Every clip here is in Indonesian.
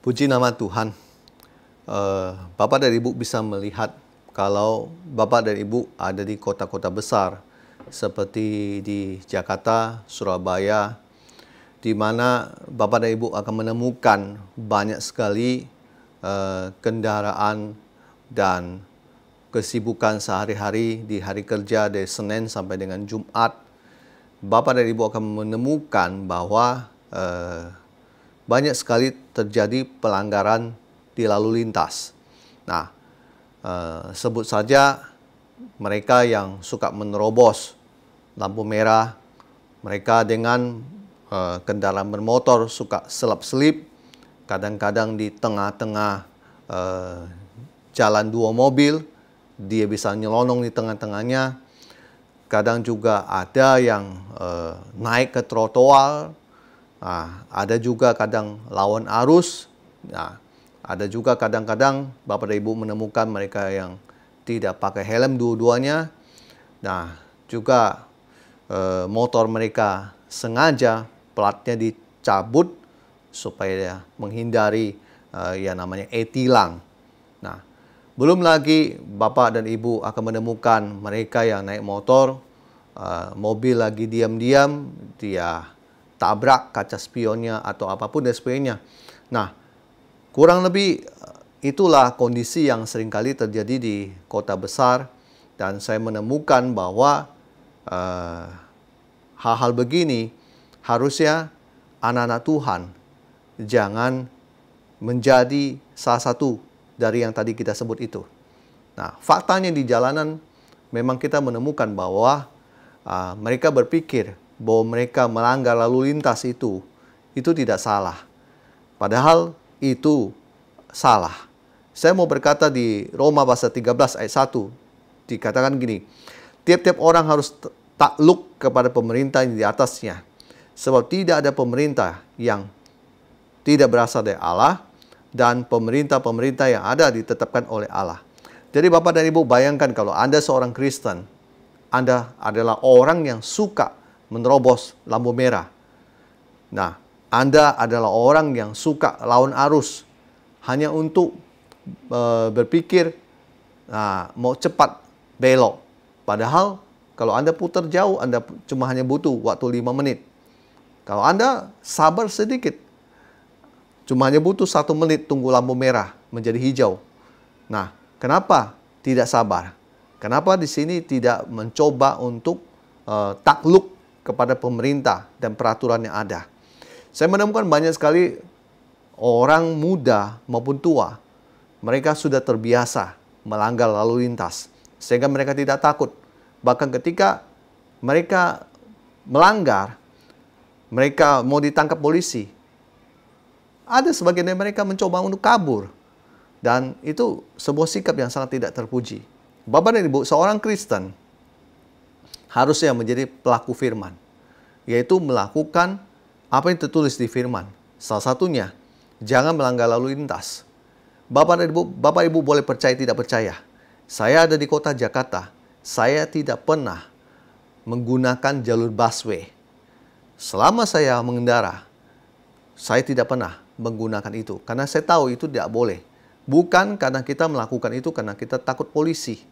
Puji nama Tuhan. Bapak dan Ibu bisa melihat kalau Bapak dan Ibu ada di kota-kota besar seperti di Jakarta, Surabaya, di mana Bapak dan Ibu akan menemukan banyak sekali kendaraan dan kesibukan sehari-hari di hari kerja dari Senin sampai dengan Jumat. Bapak dan Ibu akan menemukan bahwa banyak sekali terjadi pelanggaran di lalu lintas. Nah, sebut saja mereka yang suka menerobos lampu merah, mereka dengan kendaraan bermotor suka selap-selip, kadang-kadang di tengah-tengah jalan dua mobil, dia bisa nyelonong di tengah-tengahnya. Kadang juga ada yang naik ke trotoar, ada juga kadang lawan arus. Nah, ada juga kadang-kadang Bapak dan Ibu menemukan mereka yang tidak pakai helm dua-duanya. Nah, juga motor mereka sengaja platnya dicabut supaya menghindari yang namanya e-tilang. Nah, belum lagi Bapak dan Ibu akan menemukan mereka yang naik motor, mobil lagi diam-diam, dia tabrak kaca spionnya atau apapun dan sebagainya. Nah, kurang lebih itulah kondisi yang seringkali terjadi di kota besar, dan saya menemukan bahwa hal-hal begini harusnya anak-anak Tuhan jangan menjadi salah satu dari yang tadi kita sebut itu. Nah, faktanya di jalanan memang kita menemukan bahwa mereka berpikir bahwa mereka melanggar lalu lintas itu tidak salah. Padahal itu salah. Saya mau berkata di Roma pasal 13 ayat 1, dikatakan gini, tiap-tiap orang harus takluk kepada pemerintah yang di atasnya, sebab tidak ada pemerintah yang tidak berasal dari Allah, dan pemerintah-pemerintah yang ada ditetapkan oleh Allah. Jadi Bapak dan Ibu bayangkan kalau Anda seorang Kristen, Anda adalah orang yang suka menerobos lampu merah. Nah, Anda adalah orang yang suka lawan arus hanya untuk berpikir mau cepat belok. Padahal kalau Anda putar jauh, Anda cuma hanya butuh waktu 5 menit. Kalau Anda sabar sedikit, cuma hanya butuh 1 menit tunggu lampu merah menjadi hijau. Nah, kenapa tidak sabar? Kenapa di sini tidak mencoba untuk takluk kepada pemerintah dan peraturan yang ada? Saya menemukan banyak sekali orang muda maupun tua, mereka sudah terbiasa melanggar lalu lintas, sehingga mereka tidak takut. Bahkan ketika mereka melanggar, mereka mau ditangkap polisi, ada sebagian dari mereka mencoba untuk kabur. Dan itu sebuah sikap yang sangat tidak terpuji. Bapak dan Ibu, seorang Kristen harusnya menjadi pelaku firman, yaitu melakukan apa yang tertulis di firman. Salah satunya, jangan melanggar lalu lintas. Bapak dan Ibu, Bapak Ibu boleh percaya tidak percaya. Saya ada di kota Jakarta. Saya tidak pernah menggunakan jalur busway. Selama saya mengendara, saya tidak pernah menggunakan itu. Karena saya tahu itu tidak boleh. Bukan karena kita melakukan itu karena kita takut polisi.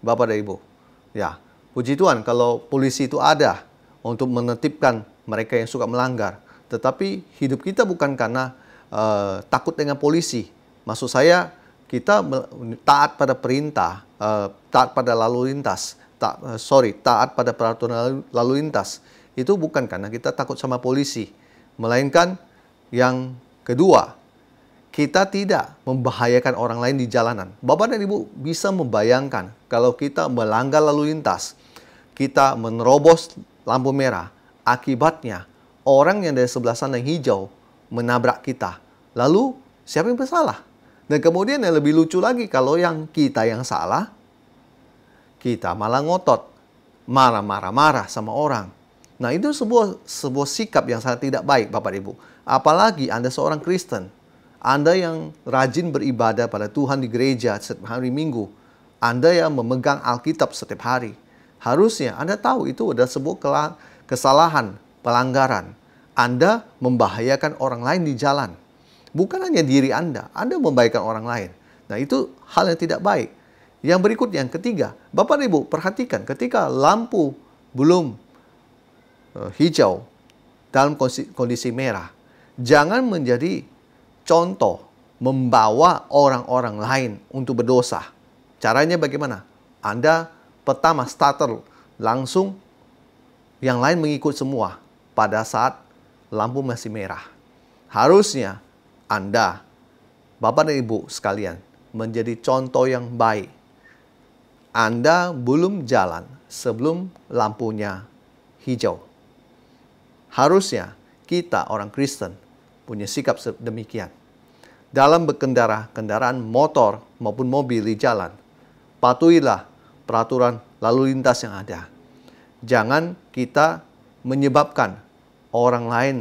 Bapak dan Ibu. Ya, puji Tuhan kalau polisi itu ada untuk menertibkan mereka yang suka melanggar. Tetapi hidup kita bukan karena takut dengan polisi. Maksud saya, kita taat pada perintah, taat pada lalu lintas, taat pada peraturan lalu lintas. Itu bukan karena kita takut sama polisi. Melainkan yang kedua, kita tidak membahayakan orang lain di jalanan. Bapak dan Ibu bisa membayangkan kalau kita melanggar lalu lintas, kita menerobos lampu merah, akibatnya orang yang dari sebelah sana yang hijau menabrak kita. Lalu siapa yang bersalah? Dan kemudian yang lebih lucu lagi, kalau yang kita yang salah, kita malah ngotot, marah-marah sama orang. Nah, itu sebuah sikap yang sangat tidak baik, Bapak Ibu. Apalagi Anda seorang Kristen, Anda yang rajin beribadah pada Tuhan di gereja setiap hari Minggu, Anda yang memegang Alkitab setiap hari. Harusnya Anda tahu itu adalah sebuah kesalahan, pelanggaran. Anda membahayakan orang lain di jalan. Bukan hanya diri Anda membaikkan orang lain. Nah, itu hal yang tidak baik. Yang berikutnya, yang ketiga, Bapak dan Ibu perhatikan ketika lampu belum hijau dalam kondisi merah, jangan menjadi contoh membawa orang-orang lain untuk berdosa. Caranya bagaimana? Anda pertama starter langsung, yang lain mengikut semua pada saat lampu masih merah. Harusnya Anda, Bapak dan Ibu sekalian, menjadi contoh yang baik. Anda belum jalan sebelum lampunya hijau. Harusnya kita orang Kristen punya sikap demikian. Dalam berkendara, kendaraan motor maupun mobil di jalan, patuhilah peraturan lalu lintas yang ada. Jangan kita menyebabkan orang lain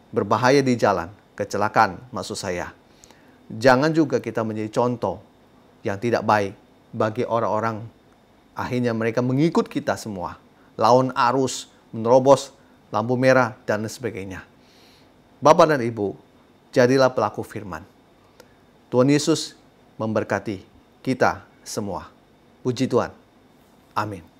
berbahaya di jalan, kecelakaan maksud saya. Jangan juga kita menjadi contoh yang tidak baik bagi orang-orang. Akhirnya mereka mengikut kita semua, lawan arus, menerobos lampu merah, dan sebagainya. Bapak dan Ibu, jadilah pelaku firman. Tuhan Yesus memberkati kita semua. Puji Tuhan. Amin.